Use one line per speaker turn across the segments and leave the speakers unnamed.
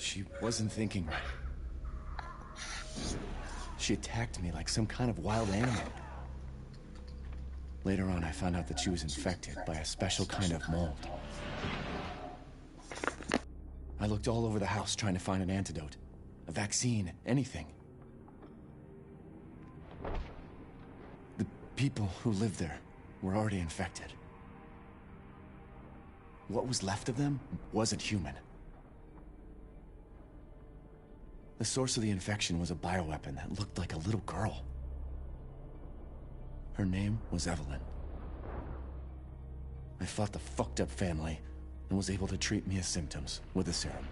She wasn't thinking right. She attacked me like some kind of wild animal. Later on, I found out that she was infected by a special kind of mold. I looked all over the house trying to find an antidote, a vaccine, anything. The people who lived there were already infected. What was left of them wasn't human. The source of the infection was a bioweapon that looked like a little girl. Her name was Evelyn. I fought the fucked up family and was able to treat Mia's symptoms with a serum.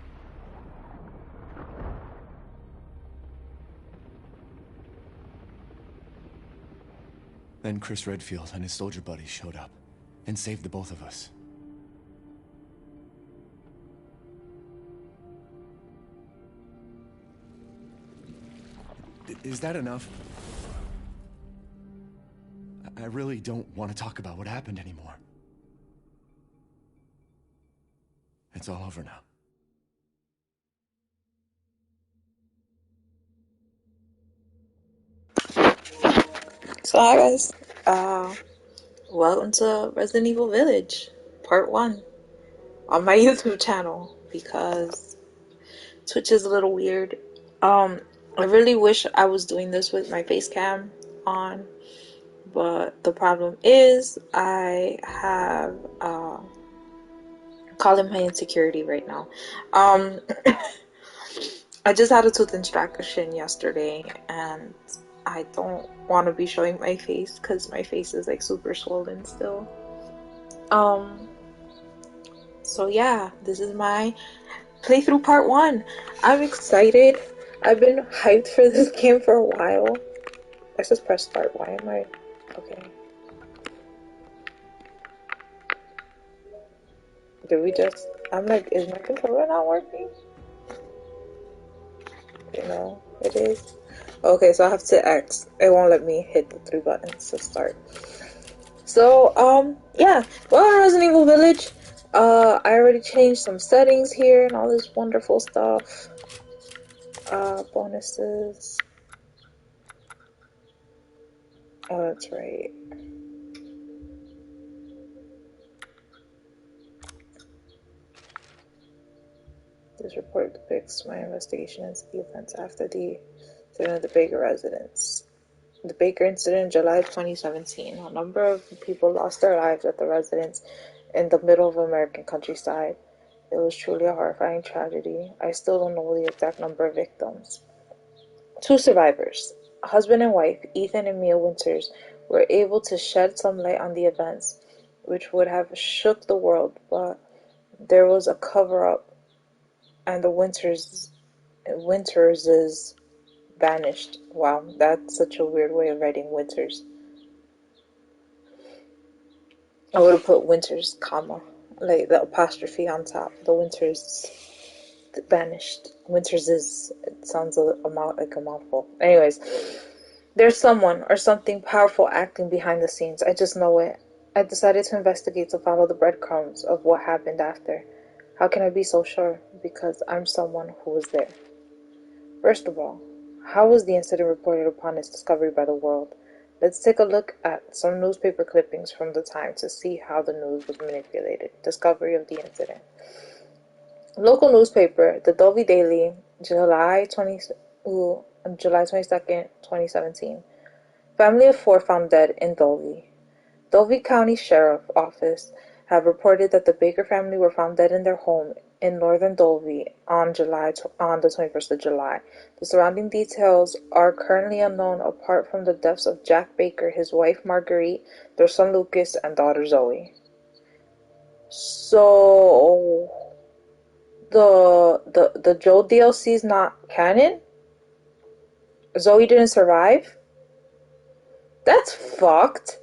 Then Chris Redfield and his soldier buddies showed up and saved the both of us. Is that enough? I really don't want to talk about what happened anymore. It's all over now.
So hi guys, welcome to Resident Evil Village, part 1, on my YouTube channel, because Twitch is a little weird. I really wish I was doing this with my face cam on, but the problem is I have, calling my insecurity right now. I just had a tooth extraction yesterday, and I don't want to be showing my face because my face is like super swollen still. So yeah, this is my playthrough part 1. I'm excited. I've been hyped for this game for a while. I just press start. Why am I... Okay. Did we just... I'm like, is my controller not working? You know, it is. Okay, so I have to X. It won't let me hit the 3 buttons to start. So, yeah. Well, Resident Evil Village. I already changed some settings here and all this wonderful stuff. Bonuses. Oh, that's right. This report depicts my investigation into the events after the incident of the Baker residence. The Baker incident, July 2017. A number of people lost their lives at the residence in the middle of American countryside. It was truly a horrifying tragedy. I still don't know the exact number of victims. 2 survivors, husband and wife, Ethan and Mia Winters, were able to shed some light on the events, which would have shook the world, but there was a cover-up, and the Winterses vanished. Wow, that's such a weird way of writing Winters. I would have put Winters, comma, like the apostrophe on top. The Winters vanished. It sounds like a mouthful. Anyways, there's someone or something powerful acting behind the scenes. I just know it. I decided to investigate to follow the breadcrumbs of what happened after. How can I be so sure? Because I'm someone who was there. First of all, how was the incident reported upon its discovery by the world? Let's take a look at some newspaper clippings from the time to see how the news was manipulated. Discovery of the incident. Local newspaper, the Dovey Daily, July 22nd, 2017. Family of 4 found dead in Dovey. Dovey County Sheriff Office have reported that the Baker family were found dead in their home in northern Dovey on the 21st of July. The surrounding details are currently unknown apart from the deaths of Jack Baker, his wife Marguerite, their son Lucas, and daughter Zoe. So the Joel DLC is not canon? Zoe didn't survive? That's fucked.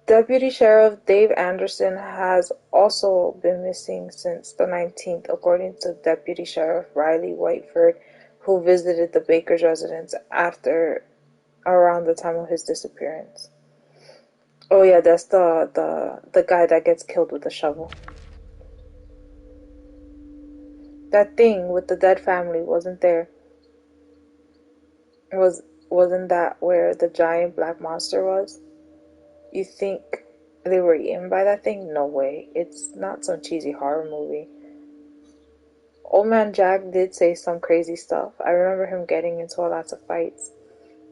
Deputy Sheriff Dave Anderson has also been missing since the 19th, according to Deputy Sheriff Riley Whiteford, who visited the Baker's residence around the time of his disappearance. Oh yeah, that's the guy that gets killed with a shovel. That thing with the dead family wasn't there. Wasn't that where the giant black monster was? You think they were eaten by that thing? No way. It's not some cheesy horror movie. Old man Jack did say some crazy stuff. I remember him getting into lots of fights.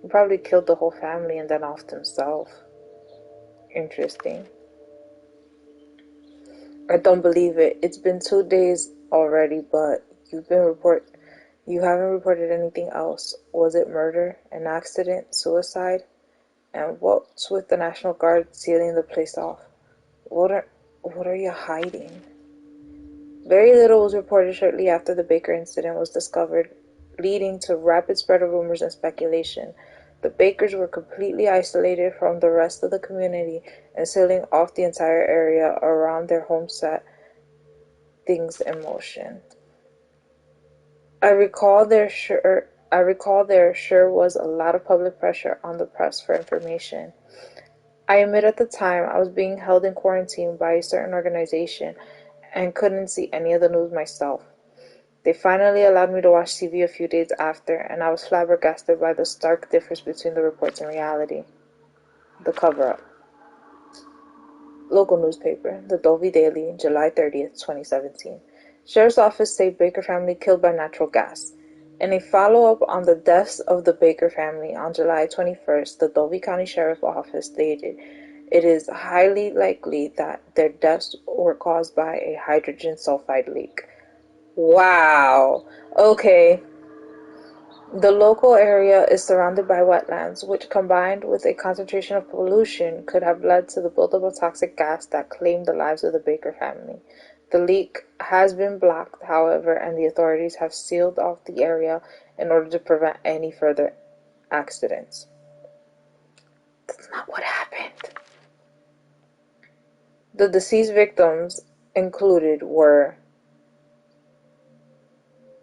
He probably killed the whole family and then offed himself. Interesting. I don't believe it. It's been 2 days already, but you haven't reported anything else. Was it murder, an accident, suicide? And what's with the National Guard sealing the place off? What are you hiding? Very little was reported shortly after the Baker incident was discovered, leading to rapid spread of rumors and speculation. The Bakers were completely isolated from the rest of the community, and sealing off the entire area around their home set things in motion. I recall there sure was a lot of public pressure on the press for information. I admit at the time I was being held in quarantine by a certain organization and couldn't see any of the news myself. They finally allowed me to watch TV a few days after, and I was flabbergasted by the stark difference between the reports and reality. The cover-up. Local newspaper, the Dovey Daily, July 30th, 2017. Sheriff's Office say Baker family killed by natural gas. In a follow-up on the deaths of the Baker family on July 21st, the Dovey County Sheriff's Office stated it is highly likely that their deaths were caused by a hydrogen sulfide leak. Wow. Okay. The local area is surrounded by wetlands, which combined with a concentration of pollution could have led to the buildup of toxic gas that claimed the lives of the Baker family. The leak has been blocked, however, and the authorities have sealed off the area in order to prevent any further accidents. That's not what happened. The deceased victims included were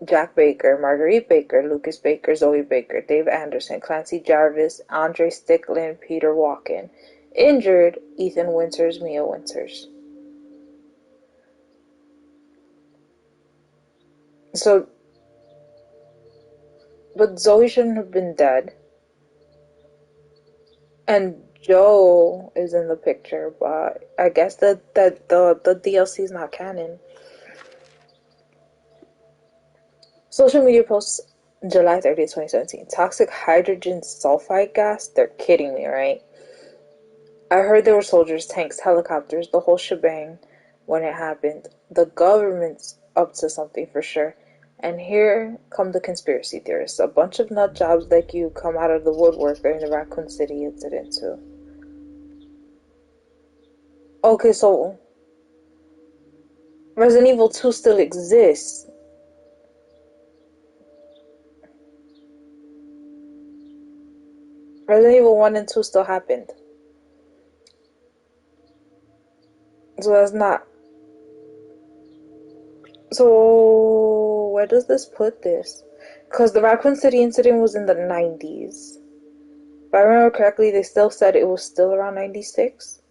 Jack Baker, Marguerite Baker, Lucas Baker, Zoe Baker, Dave Anderson, Clancy Jarvis, Andre Stickland, Peter Walken. Injured, Ethan Winters, Mia Winters. So, but Zoe shouldn't have been dead. And Joe is in the picture, but I guess that the DLC is not canon. Social media posts July 30th, 2017. Toxic hydrogen sulfide gas? They're kidding me, right? I heard there were soldiers, tanks, helicopters, the whole shebang when it happened. The government's up to something for sure. And here come the conspiracy theorists. A bunch of nut jobs like you come out of the woodwork during the Raccoon City incident too. Okay, so Resident Evil 2 still exists. Resident Evil 1 and 2 still happened. So that's not... So, where does this put this? Because the Raccoon City incident was in the 90s. If I remember correctly, they still said it was still around 96.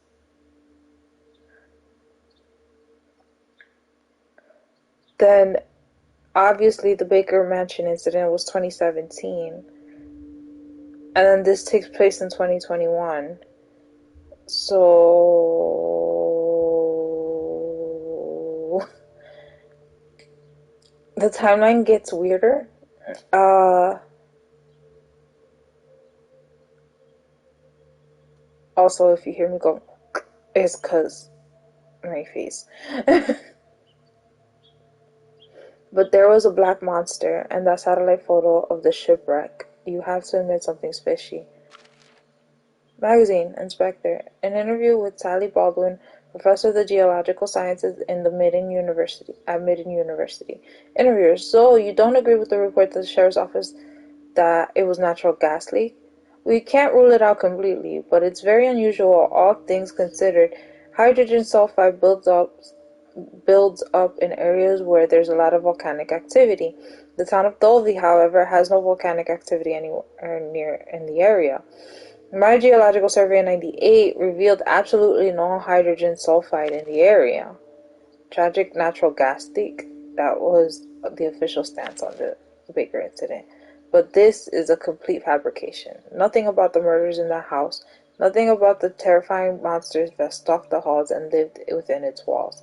Then, obviously, the Baker Mansion incident was 2017. And then this takes place in 2021. So... the timeline gets weirder. Also, if you hear me go, it's because my face. But there was a black monster, and that satellite photo of the shipwreck. You have to admit something's fishy. Magazine, Inspector. An interview with Sally Baldwin, professor of the geological sciences in the Midden University. Interviewer. So, you don't agree with the report of the sheriff's office that it was natural gas leak? We can't rule it out completely, but it's very unusual, all things considered. Hydrogen sulfide builds up in areas where there's a lot of volcanic activity. The town of Dovey, however, has no volcanic activity anywhere near in the area. My geological survey in '98 revealed absolutely no hydrogen sulfide in the area. Tragic natural gas leak. That was the official stance on the Baker incident. But this is a complete fabrication. Nothing about the murders in that house, nothing about the terrifying monsters that stalked the halls and lived within its walls.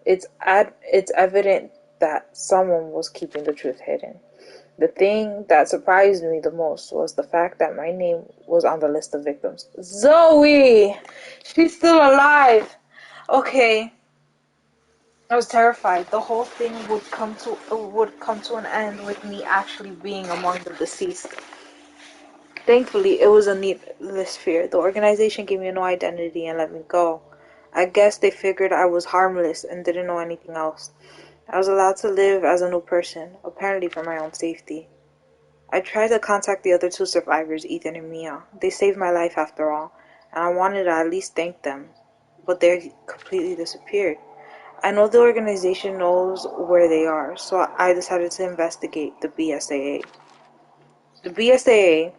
It's evident that someone was keeping the truth hidden. The thing that surprised me the most was the fact that my name was on the list of victims. Zoe! She's still alive! Okay. I was terrified. The whole thing would come to an end with me actually being among the deceased. Thankfully, it was a needless fear. The organization gave me no identity and let me go. I guess they figured I was harmless and didn't know anything else. I was allowed to live as a new person, apparently for my own safety. I tried to contact the other two survivors, Ethan and Mia. They saved my life after all, and I wanted to at least thank them. But they completely disappeared. I know the organization knows where they are, so I decided to investigate the BSAA. The BSAA,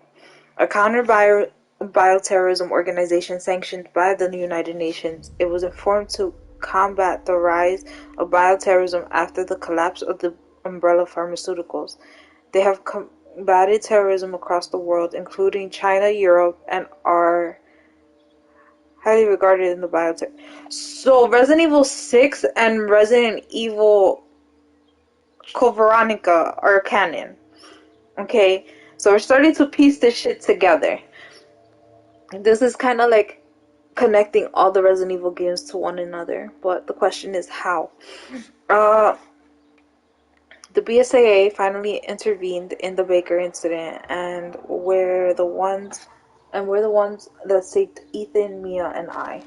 a counter-bioterrorism organization sanctioned by the United Nations, it was formed to combat the rise of bioterrorism after the collapse of the Umbrella Pharmaceuticals. They have combated terrorism across the world, including China, Europe, and are highly regarded in the biotech. So Resident Evil 6 and Resident Evil Code Veronica are canon. Okay, so we're starting to piece this shit together. This is kind of like connecting all the Resident Evil games to one another, but the question is how. The BSAA finally intervened in the Baker incident, and we're the ones that saved Ethan, Mia, and I.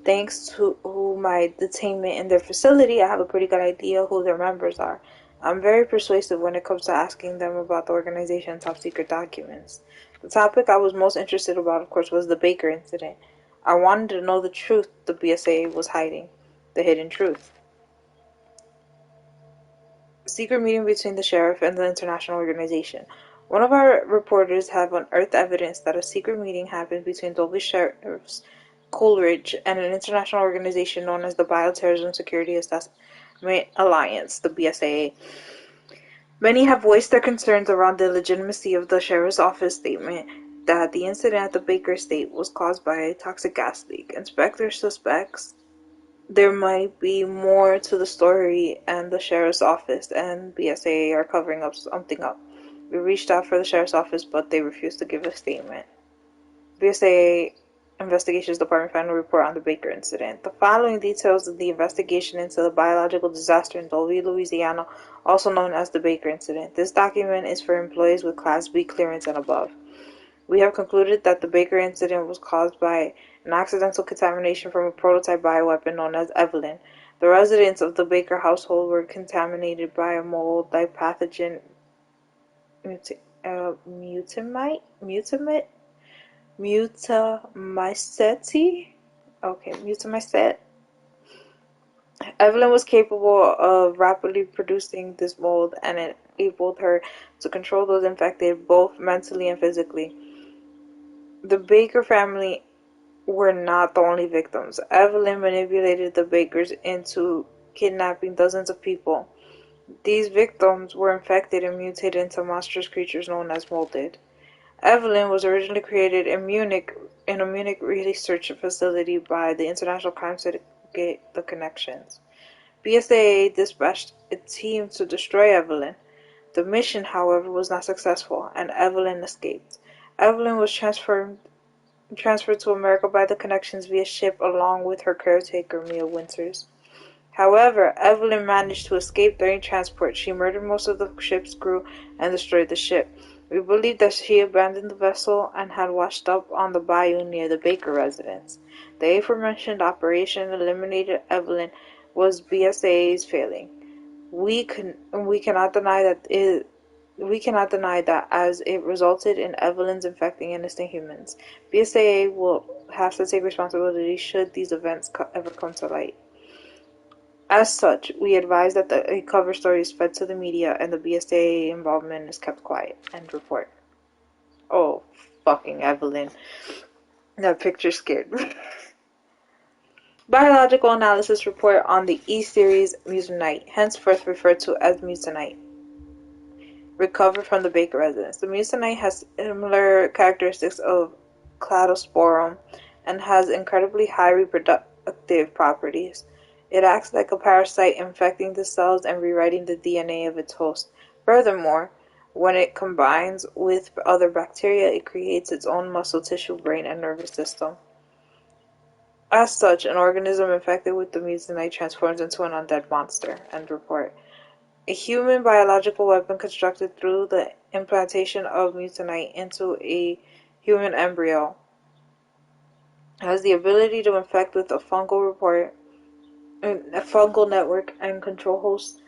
Thanks to my detainment in their facility, I have a pretty good idea who their members are. I'm very persuasive when it comes to asking them about the organization's top secret documents. The topic I was most interested about, of course, was the Baker incident. I wanted to know the truth the BSAA was hiding, the hidden truth. A secret meeting between the sheriff and the international organization. One of our reporters have unearthed evidence that a secret meeting happened between Dolby Sheriff's Coleridge and an international organization known as the Bioterrorism Security Assessment Alliance, the BSAA. Many have voiced their concerns around the legitimacy of the sheriff's office statement that the incident at the Baker estate was caused by a toxic gas leak. Inspector suspects there might be more to the story, and the sheriff's office and BSAA are covering something up. We reached out for the sheriff's office, but they refused to give a statement. BSAA Investigations Department final report on the Baker incident. The following details of the investigation into the biological disaster in Dolby, Louisiana, also known as the Baker incident. This document is for employees with Class B clearance and above. We have concluded that the Baker incident was caused by an accidental contamination from a prototype bioweapon known as Evelyn. The residents of the Baker household were contaminated by a mold pathogen mutamycete. Evelyn was capable of rapidly producing this mold, and it enabled her to control those infected both mentally and physically. The Baker family were not the only victims. Evelyn manipulated the Bakers into kidnapping dozens of people. These victims were infected and mutated into monstrous creatures known as molded. Evelyn was originally created in a Munich research facility by the International Crime Syndicate, The Connections. BSAA dispatched a team to destroy Evelyn. The mission, however, was not successful, and Evelyn escaped. Evelyn was transferred to America by the Connections via ship along with her caretaker, Mia Winters. However, Evelyn managed to escape during transport. She murdered most of the ship's crew and destroyed the ship. We believe that she abandoned the vessel and had washed up on the bayou near the Baker residence. The aforementioned operation eliminated Evelyn was BSAA's failing. We cannot deny that as it resulted in Evelyn's infecting innocent humans. BSAA will have to take responsibility should these events ever come to light. As such, we advise that a cover story is fed to the media and the BSAA involvement is kept quiet. End report. Oh, fucking Evelyn. That picture scared me. Biological analysis report on the E-series Musonite, henceforth referred to as Musonite, recovered from the Baker residence. The Musonite has similar characteristics of Cladosporum and has incredibly high reproductive properties. It acts like a parasite, infecting the cells and rewriting the DNA of its host. Furthermore, when it combines with other bacteria, it creates its own muscle tissue, brain, and nervous system. As such, an organism infected with the Musonite transforms into an undead monster. End report. A human biological weapon constructed through the implantation of Musonite into a human embryo has the ability to infect with a fungal network and control hosts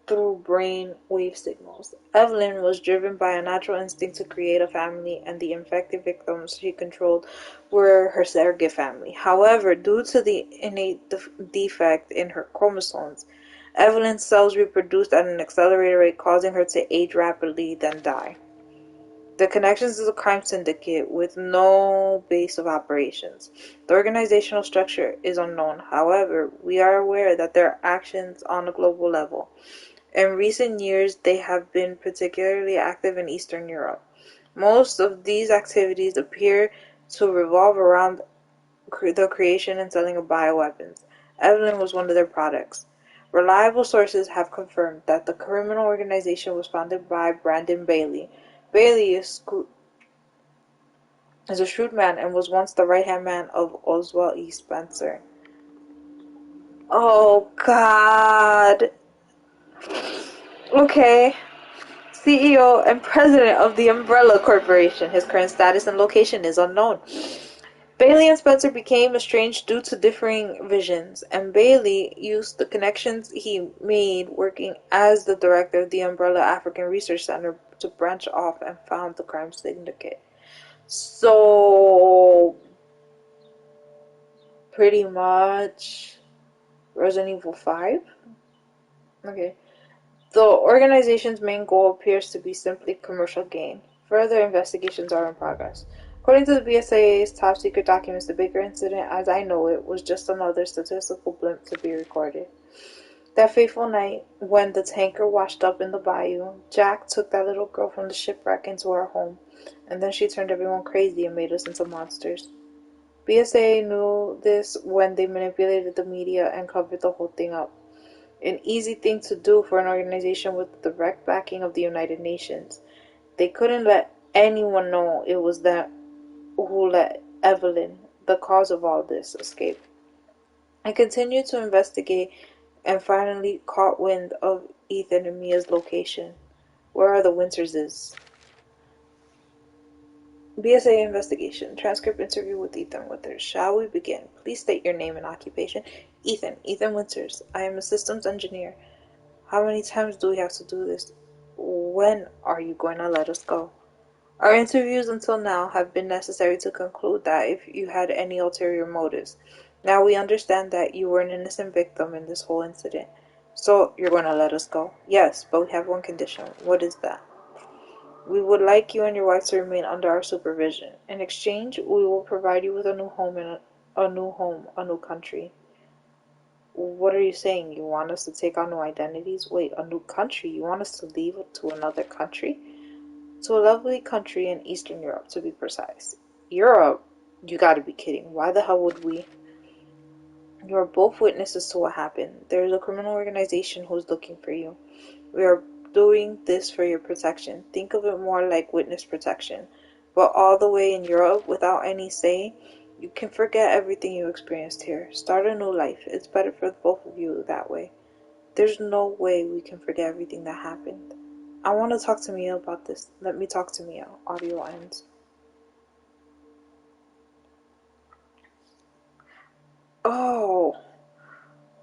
through brain wave signals. Evelyn was driven by a natural instinct to create a family, and the infected victims she controlled were her surrogate family. However, due to the innate defect in her chromosomes, Evelyn's cells reproduced at an accelerated rate, causing her to age rapidly, then die. The Connections is a crime syndicate with no base of operations. The organizational structure is unknown. However, we are aware that their actions on a global level. In recent years, they have been particularly active in Eastern Europe. Most of these activities appear to revolve around the creation and selling of bioweapons. Evelyn was one of their products. Reliable sources have confirmed that the criminal organization was founded by Brandon Bailey. Bailey is a shrewd man and was once the right-hand man of Oswald E. Spencer. Oh, God. Okay. CEO and president of the Umbrella Corporation. His current status and location is unknown. Bailey and Spencer became estranged due to differing visions, and Bailey used the connections he made working as the director of the Umbrella African Research Center to branch off and found the crime syndicate. So, pretty much Resident Evil 5? Okay. The organization's main goal appears to be simply commercial gain. Further investigations are in progress. According to the BSAA's top secret documents, the Baker incident, as I know it, was just another statistical blimp to be recorded. That fateful night, when the tanker washed up in the bayou, Jack took that little girl from the shipwreck into our home, and then she turned everyone crazy and made us into monsters. BSAA knew this when they manipulated the media and covered the whole thing up. An easy thing to do for an organization with the direct backing of the United Nations. They couldn't let anyone know it was them who let Evelyn, the cause of all this, escape. I continued to investigate and finally caught wind of Ethan and Mia's location. Where are the Winterses? BSA investigation. Transcript interview with Ethan Winters. Shall we begin? Please state your name and occupation. Ethan Winters. I am a systems engineer. How many times do we have to do this? When are you going to let us go? Our interviews until now have been necessary to conclude that if you had any ulterior motives. Now we understand that you were an innocent victim in this whole incident. So you're going to let us go? Yes, but we have one condition. What is that? We would like you and your wife to remain under our supervision. In exchange, we will provide you with a new home in a new country. What are you saying? You want us to take on new identities? Wait, a new country? You want us to leave to another country? To a lovely country in Eastern Europe, to be precise. Europe? You gotta be kidding. Why the hell would we? You are both witnesses to what happened. There is a criminal organization who's looking for you. We are doing this for your protection. Think of it more like witness protection. But all the way in Europe, without any say, you can forget everything you experienced here. Start a new life. It's better for both of you that way. There's no way we can forget everything that happened. I want to talk to Mia about this. Let me talk to Mia. Audio ends. Oh.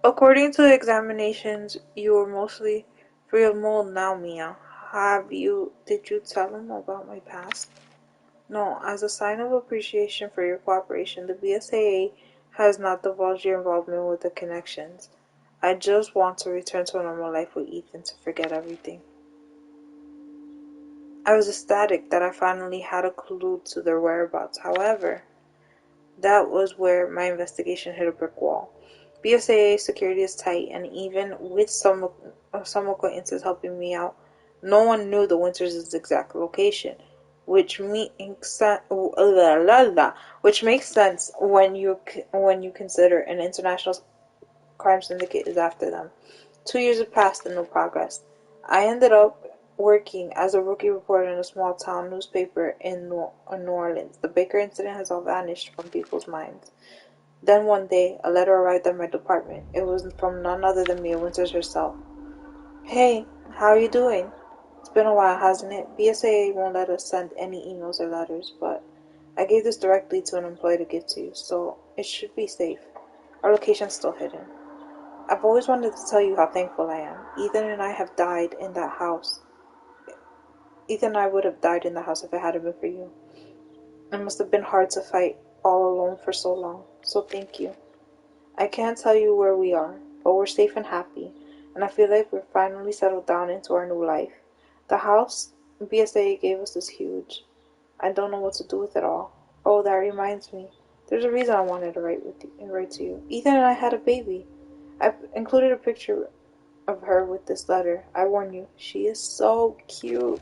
According to the examinations, you are mostly free of mold now, Mia. Did you tell him about my past? No, as a sign of appreciation for your cooperation, the BSAA has not divulged your involvement with the Connections. I just want to return to a normal life with Ethan to forget everything. I was ecstatic that I finally had a clue to their whereabouts. However, That was where my investigation hit a brick wall. BSAA security is tight, and even with some acquaintances helping me out, no one knew the Winters' exact location, which makes sense. Which makes sense when you consider an international crime syndicate is after them. 2 years have passed and no progress. I ended up working as a rookie reporter in a small town newspaper in New Orleans. The Baker incident has all vanished from people's minds. Then one day, a letter arrived at my department. It was from none other than Mia Winters herself. Hey, how are you doing? It's been a while, hasn't it? BSAA won't let us send any emails or letters, but I gave this directly to an employee to give to you, so it should be safe. Our location's still hidden. I've always wanted to tell you how thankful I am. Ethan and I have died in that house. Ethan and I would have died in the house if it hadn't been for you. It must have been hard to fight all alone for so long, so thank you. I can't tell you where we are, but we're safe and happy, and I feel like we're finally settled down into our new life. The house BSAA gave us is huge. I don't know what to do with it all. Oh, that reminds me. There's a reason I wanted to write to you. Ethan and I had a baby. I've included a picture of her with this letter. I warn you, she is so cute.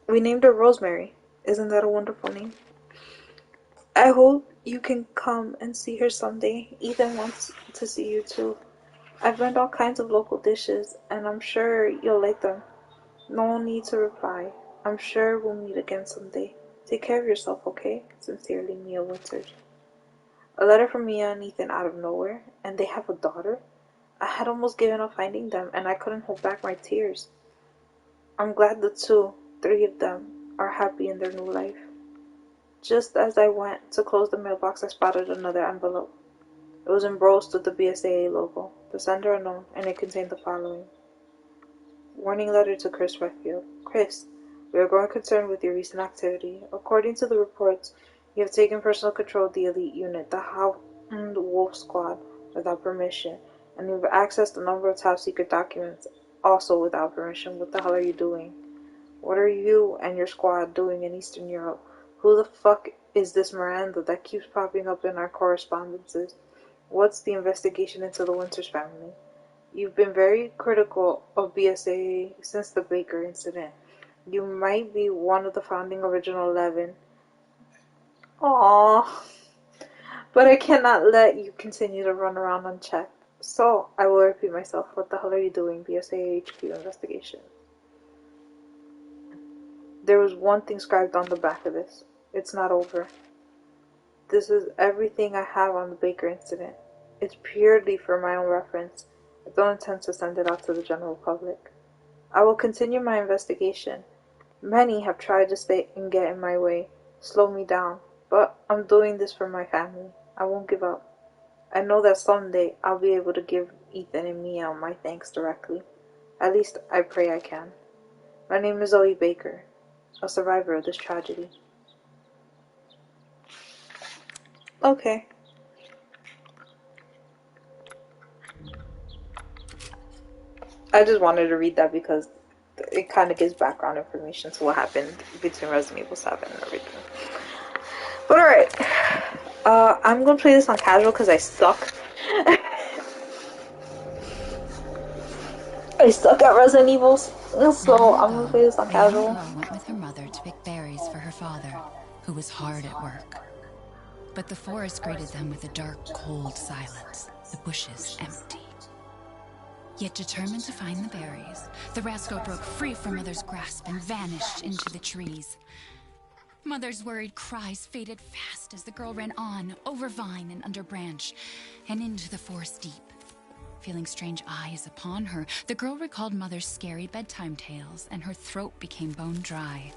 We named her Rosemary. Isn't that a wonderful name? I hope you can come and see her someday. Ethan wants to see you too. I've learned all kinds of local dishes, and I'm sure you'll like them. No need to reply. I'm sure we'll meet again someday. Take care of yourself, okay? Sincerely, Mia Winters. A letter from Mia and Ethan out of nowhere, and they have a daughter? I had almost given up finding them, and I couldn't hold back my tears. I'm glad the three of them, are happy in their new life. Just as I went to close the mailbox, I spotted another envelope. It was embossed with the BSAA logo, the sender unknown, and it contained the following. Warning letter to Chris Redfield. Chris, we are growing concerned with your recent activity. According to the reports, you have taken personal control of the elite unit, the Hound Wolf Squad, without permission, and you've accessed a number of top secret documents, also without permission. What the hell are you doing? What are you and your squad doing in Eastern Europe? Who the fuck is this Miranda that keeps popping up in our correspondences? What's the investigation into the Winters family? You've been very critical of BSAA since the Baker incident. You might be one of the founding original 11. Aww. But I cannot let you continue to run around unchecked. So, I will repeat myself. What the hell are you doing? BSAA HQ investigation. There was one thing scribed on the back of this. It's not over. This is everything I have on the Baker incident. It's purely for my own reference. I don't intend to send it out to the general public. I will continue my investigation. Many have tried to stay and get in my way, slow me down, but I'm doing this for my family. I won't give up. I know that someday I'll be able to give Ethan and Mia my thanks directly. At least I pray I can. My name is Zoe Baker, a survivor of this tragedy. Okay. I just wanted to read that because it kind of gives background information to what happened between Resident Evil 7 and everything. But alright. I'm gonna play this on casual because I suck. I suck at Resident Evils. So I'm gonna play this on casual.
The young girl went with her mother to pick berries for her father, who was hard at work. But the forest greeted them with a dark, cold silence, the bushes empty. Yet determined to find the berries, the rascal broke free from Mother's grasp and vanished into the trees. Mother's worried cries faded fast as the girl ran on, over vine and under branch, and into the forest deep. Feeling strange eyes upon her, the girl recalled Mother's scary bedtime tales, and her throat became bone dry.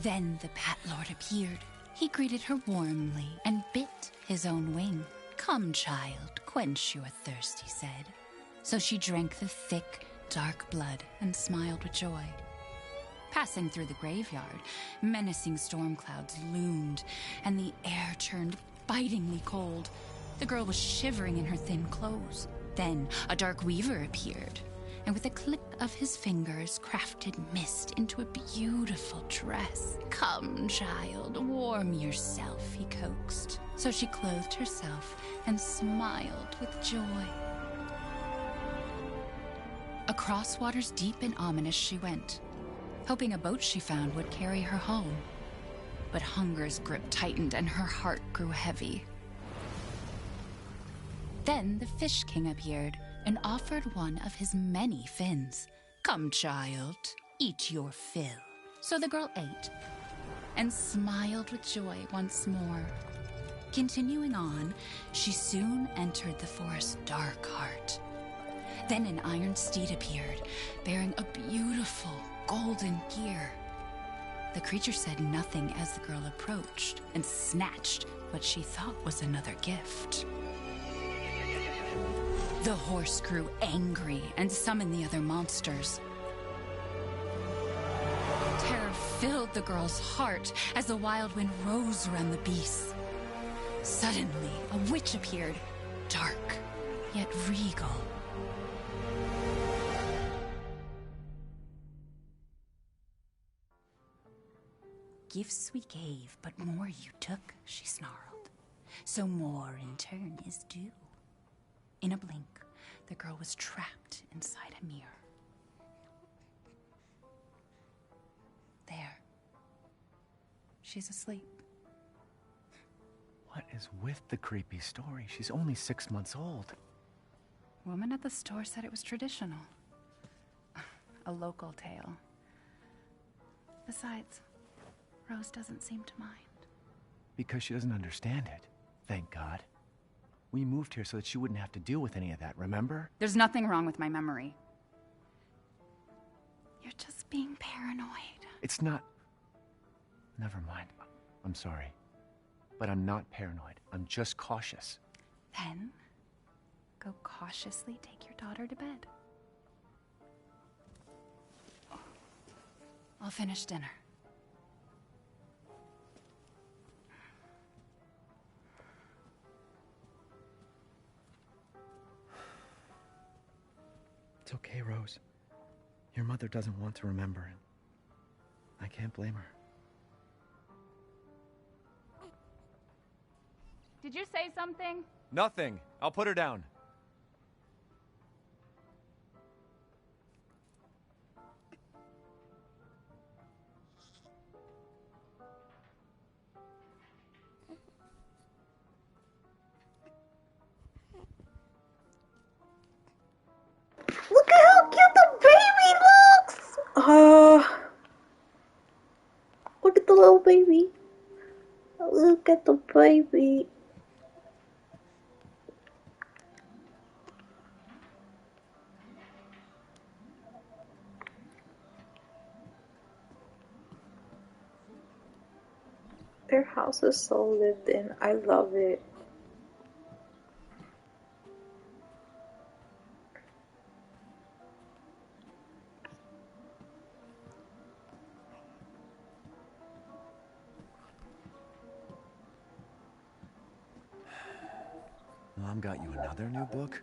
Then the Bat Lord appeared. He greeted her warmly and bit his own wing. "Come, child, quench your thirst," he said. So she drank the thick, dark blood and smiled with joy. Passing through the graveyard, menacing storm clouds loomed, and the air turned bitingly cold. The girl was shivering in her thin clothes. Then a dark weaver appeared. and with a click of his fingers crafted mist into a beautiful dress. "Come, child, warm yourself," he coaxed. So she clothed herself and smiled with joy. Across waters deep and ominous she went, hoping a boat she found would carry her home. But hunger's grip tightened and her heart grew heavy. Then the Fish King appeared and offered one of his many fins. "Come, child, eat your fill." So the girl ate and smiled with joy once more. Continuing on, she soon entered the forest's dark heart. Then an iron steed appeared, bearing a beautiful golden gear. The creature said nothing as the girl approached and snatched what she thought was another gift. The horse grew angry and summoned the other monsters. Terror filled the girl's heart as the wild wind rose around the beasts. Suddenly, a witch appeared, dark yet regal. "Gifts we gave, but more you took," she snarled. "So more in turn is due." In a blink, the girl was trapped inside a mirror. There. She's asleep.
What is with the creepy story? She's only 6 months old.
Woman at the store said it was traditional. A local tale. Besides, Rose doesn't seem to mind.
Because she doesn't understand it. Thank God. We moved here so that she wouldn't have to deal with any of that, remember?
There's nothing wrong with my memory. You're just being paranoid.
It's not... Never mind. I'm sorry. But I'm not paranoid. I'm just cautious.
Then, go cautiously take your daughter to bed. I'll finish dinner.
It's okay, Rose. Your mother doesn't want to remember it. I can't blame her.
Did you say something?
Nothing. I'll put her down.
Look at how cute the baby looks! Look at the little baby. Look at the baby. Their house is so lived in. I love it.
Mom got you another new book?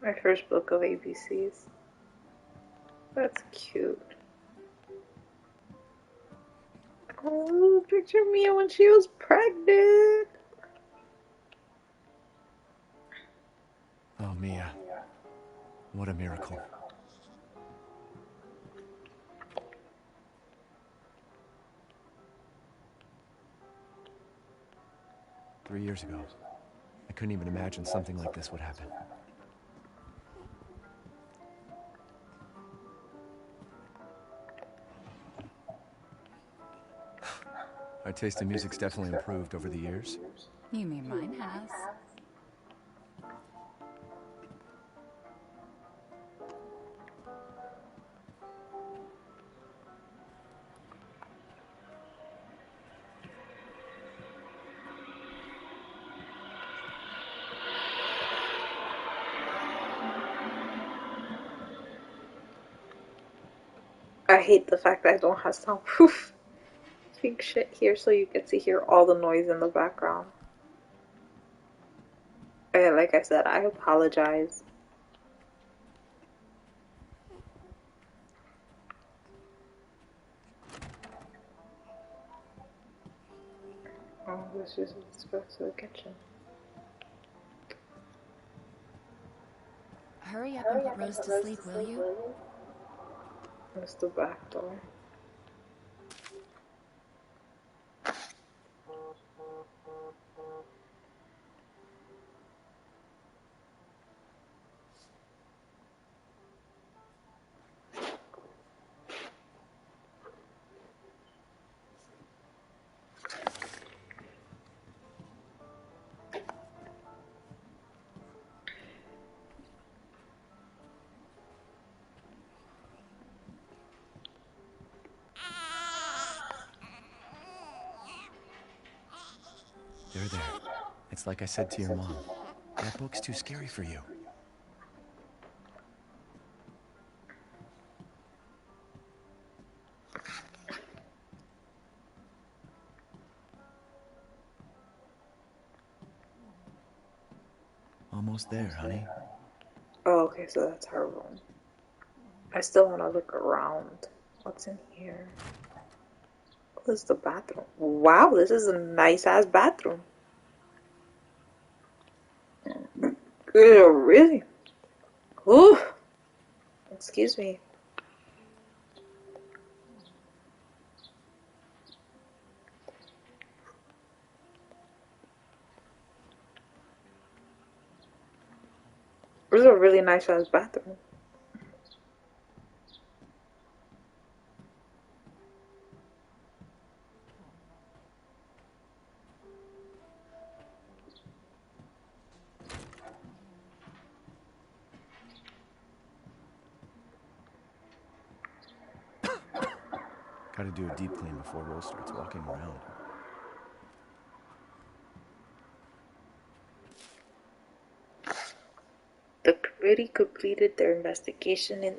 My first book of ABCs. That's cute. Oh, picture Mia when she was pregnant.
Oh, Mia. What a miracle. Three years ago, I couldn't even imagine something like this would happen. Our taste in music's definitely improved over the years.
You mean mine has?
I hate the fact that I don't have soundproof. Big shit here so you get to hear all the noise in the background. Like I said, I apologize. Oh, this is supposed to the kitchen.
Hurry up and put Rose to sleep, will you?
That's the back door.
There. It's like I said to your mom. That book's too scary for you. Almost there, honey.
Oh, okay, so that's her room. I still want to look around. What's in here? This is the bathroom. Wow, this is a nice ass bathroom. Really? Ooh. Excuse me. This is a really nice ass bathroom.
Gotta do a deep clean before Rose starts walking around.
The committee completed their investigation in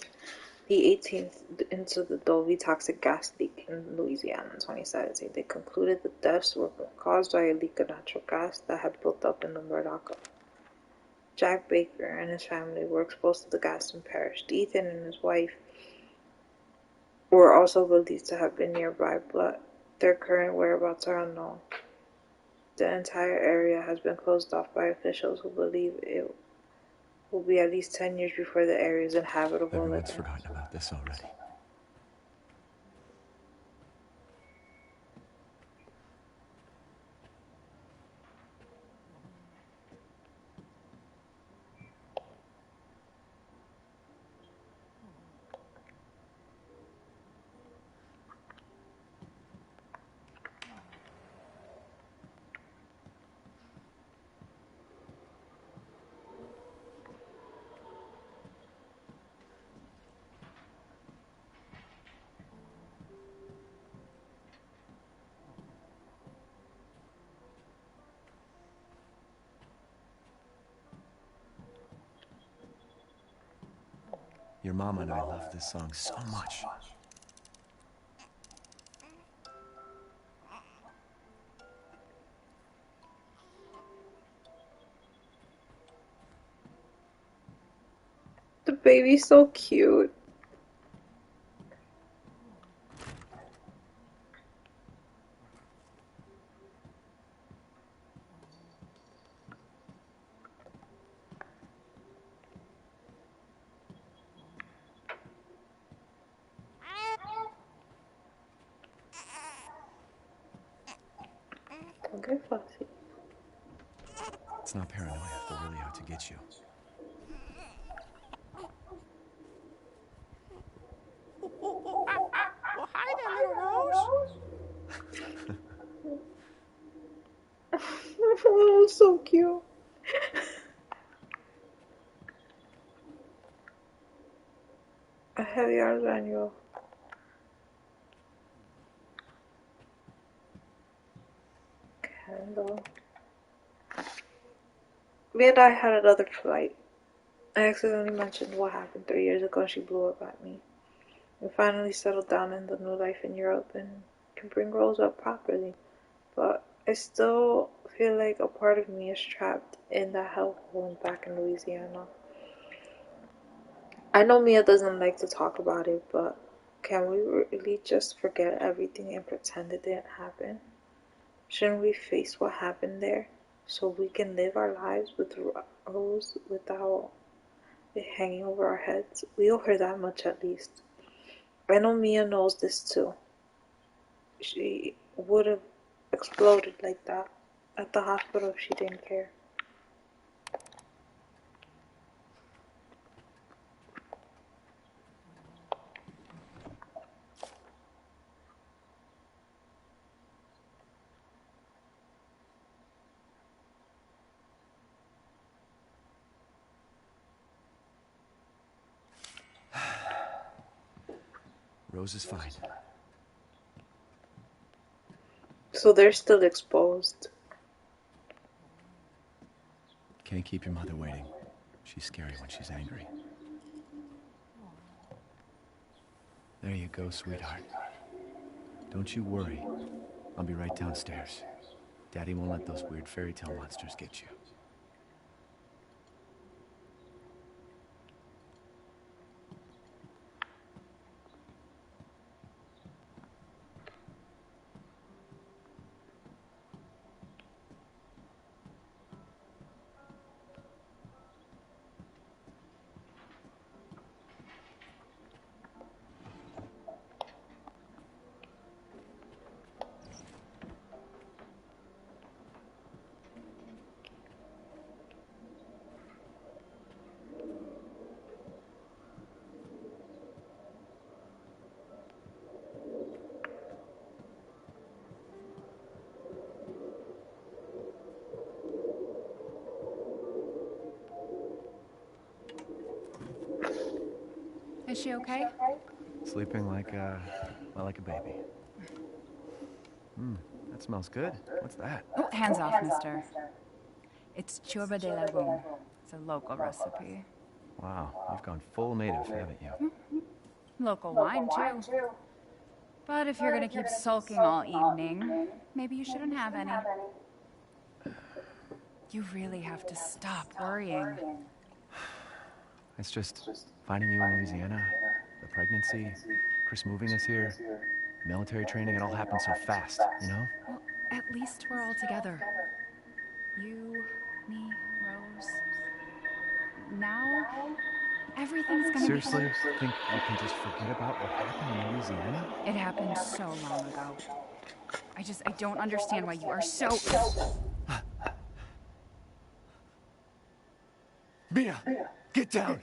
the 18th into the Dovey toxic gas leak in Louisiana in 2017. They concluded the deaths were caused by a leak of natural gas that had built up in the Murdoch. Jack Baker and his family were exposed to the gas and perished. Ethan and his wife were also believed to have been nearby, but their current whereabouts are unknown. The entire area has been closed off by officials who believe it will be at least 10 years before the area is inhabitable
Everyone's
again.
forgotten about this already. Your mama and I love this song so much.
The baby's so cute. Okay, Foxy.
It's not paranoia if they're really out to get you.
Well, hi there, little Rose.
Oh, so cute. A heavy arms manual. Candle. Me and I had another flight. I accidentally mentioned what happened 3 years ago and she blew up at me. We finally settled down in the new life in Europe and can bring Rose up properly. But I still feel like a part of me is trapped in that hellhole back in Louisiana. I know Mia doesn't like to talk about it, but can we really just forget everything and pretend it didn't happen? Shouldn't we face what happened there so we can live our lives with Rose without it hanging over our heads? We owe her that much at least. I know Mia knows this too. She would have exploded like that at the hospital if she didn't care.
Rose is fine.
So they're still exposed.
Can't keep your mother waiting. She's scary when she's angry. There you go, sweetheart. Don't you worry. I'll be right downstairs. Daddy won't let those weird fairy tale monsters get you.
Is she okay?
Sleeping like a baby. That smells good. What's that?
Oh, hands off, mister. It's churba de lagoon. It's a local recipe.
Wow, you've gone full native, haven't you?
Local wine, too. But if you're gonna keep sulking all evening, maybe you shouldn't have any. You really have to stop worrying.
It's just finding you in Louisiana, the pregnancy, Chris moving us here, military training, it all happened so fast, you know?
Well, at least we're all together. You, me, Rose. Now, everything's gonna
Seriously, think we can just forget about what happened in Louisiana?
It happened so long ago. I don't understand why you are so...
Mia, get down!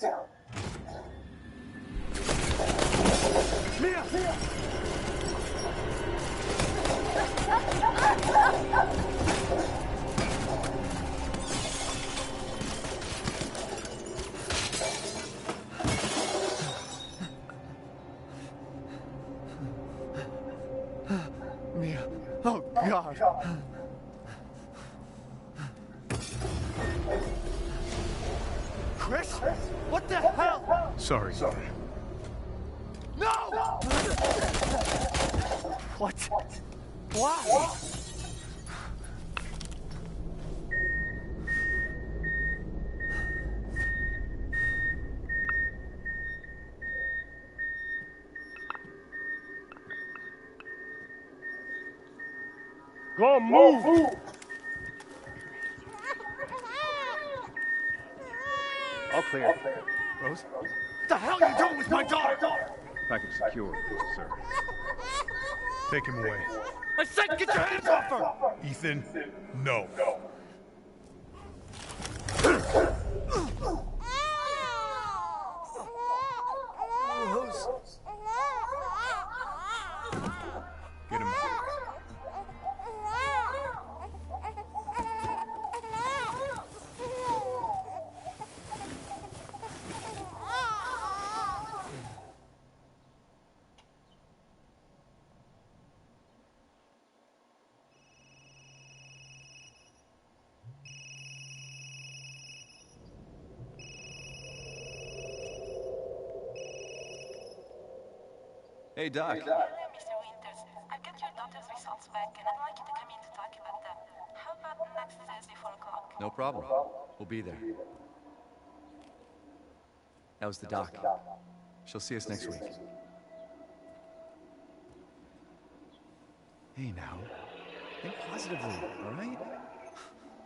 Mia! Mia, oh God! Chris? What the hell?
Sorry.
No! What? Why?
Go move!
All clear. Rose? What the hell are you doing with my daughter?
Package secure, sir. Take him away.
I said get your hands off her!
Ethan, no.
Rose.
Get him out.
Hey, Doc.
Hello, Mr. Winters. I've got your daughter's results back, and I'd like you to come in to talk about them. How about next
No problem. We'll be there. That was the doc. She'll see us next week. Hey now. Think positively, all right?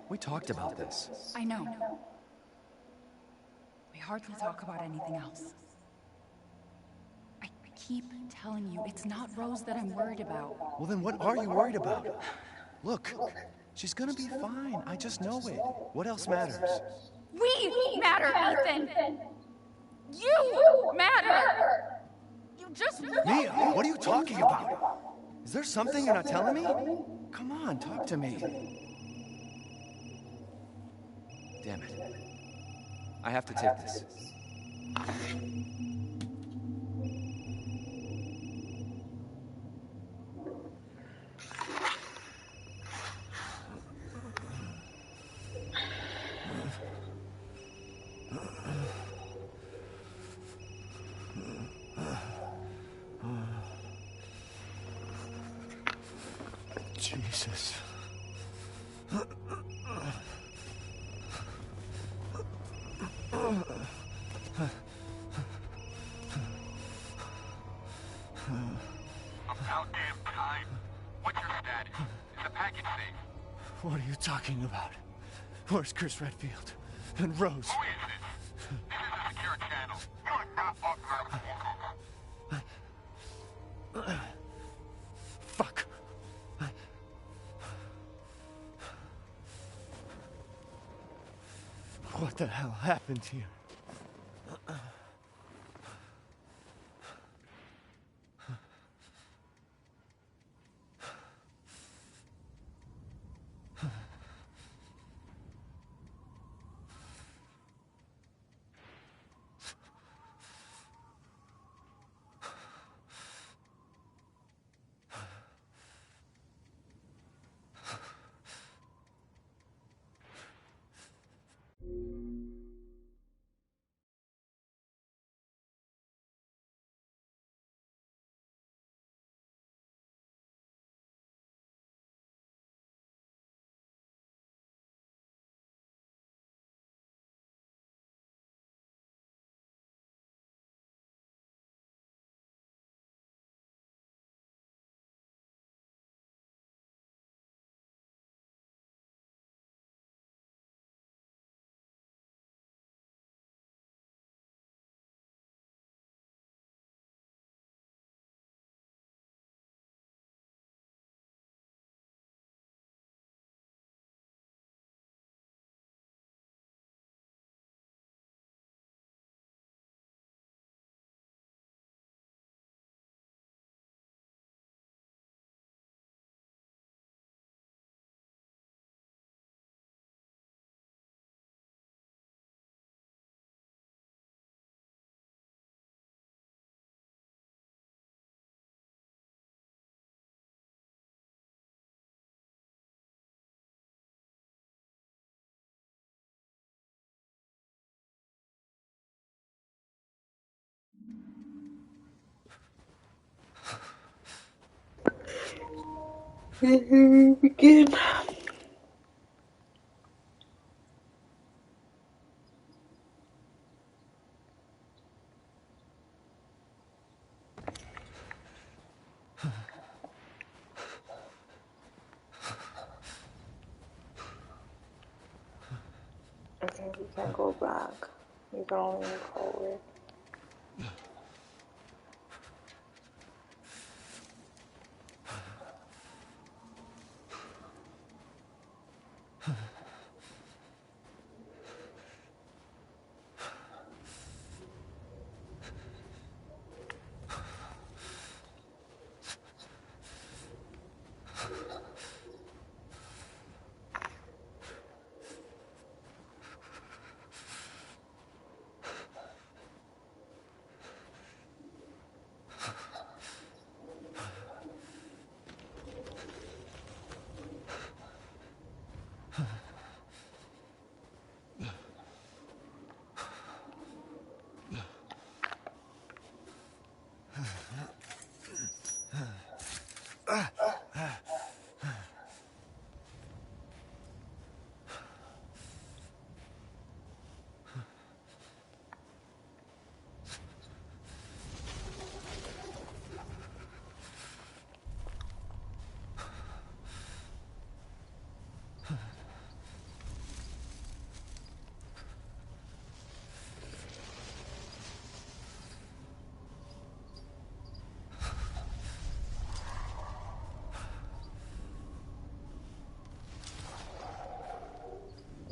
We talked about this.
I know. We hardly talk about anything else. I keep telling you, it's not Rose that I'm worried about.
Well, then what are you worried about? Look, she's gonna be fine. I just know it. What else matters?
We matter, Ethan! You matter! You just...
Mia, what are you talking about? Is there something you're not telling me? Come on, talk to me. Damn it. I have to take this. Jesus.
About damn time. What's your status? Is the package safe?
What are you talking about? Where's Chris Redfield? And Rose?
Who is this? This is a secure channel. You are not authorized to walk.
Fuck. What the hell happened here?
Begin. Okay, we can't go back. We can only move forward.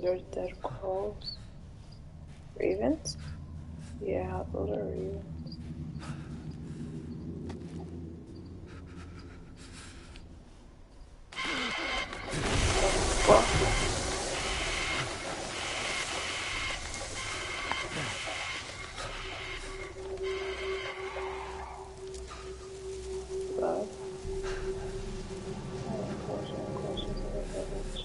There's dead crows. Ravens? Yeah, those are ravens. What the fuck? Blood. Getting closer and closer to the village.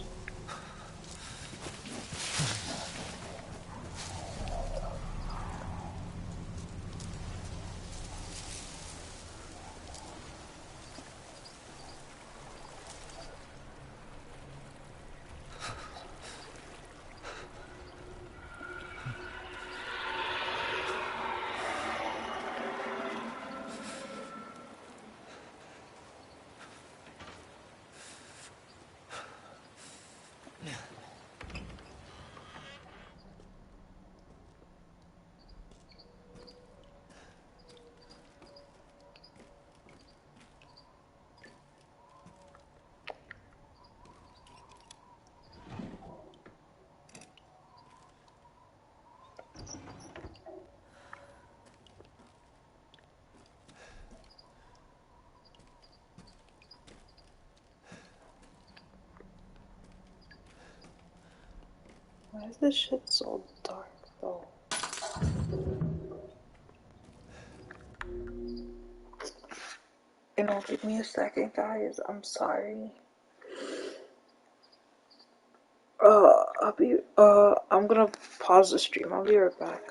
Why is this shit so dark though? Give me a second, guys. I'm sorry. I'm gonna pause the stream. I'll be right back.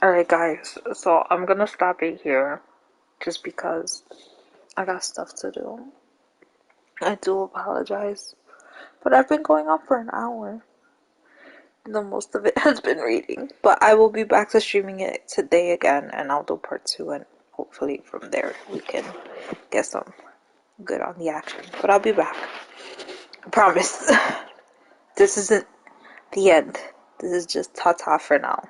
Alright, guys, so I'm gonna stop it here just because I got stuff to do. I do apologize, but I've been going on for an hour. The most of it has been reading, but I will be back to streaming it today again, and I'll do part 2, and hopefully from there we can get some good on the action. But I'll be back. I promise. This isn't the end. This is just ta-ta for now.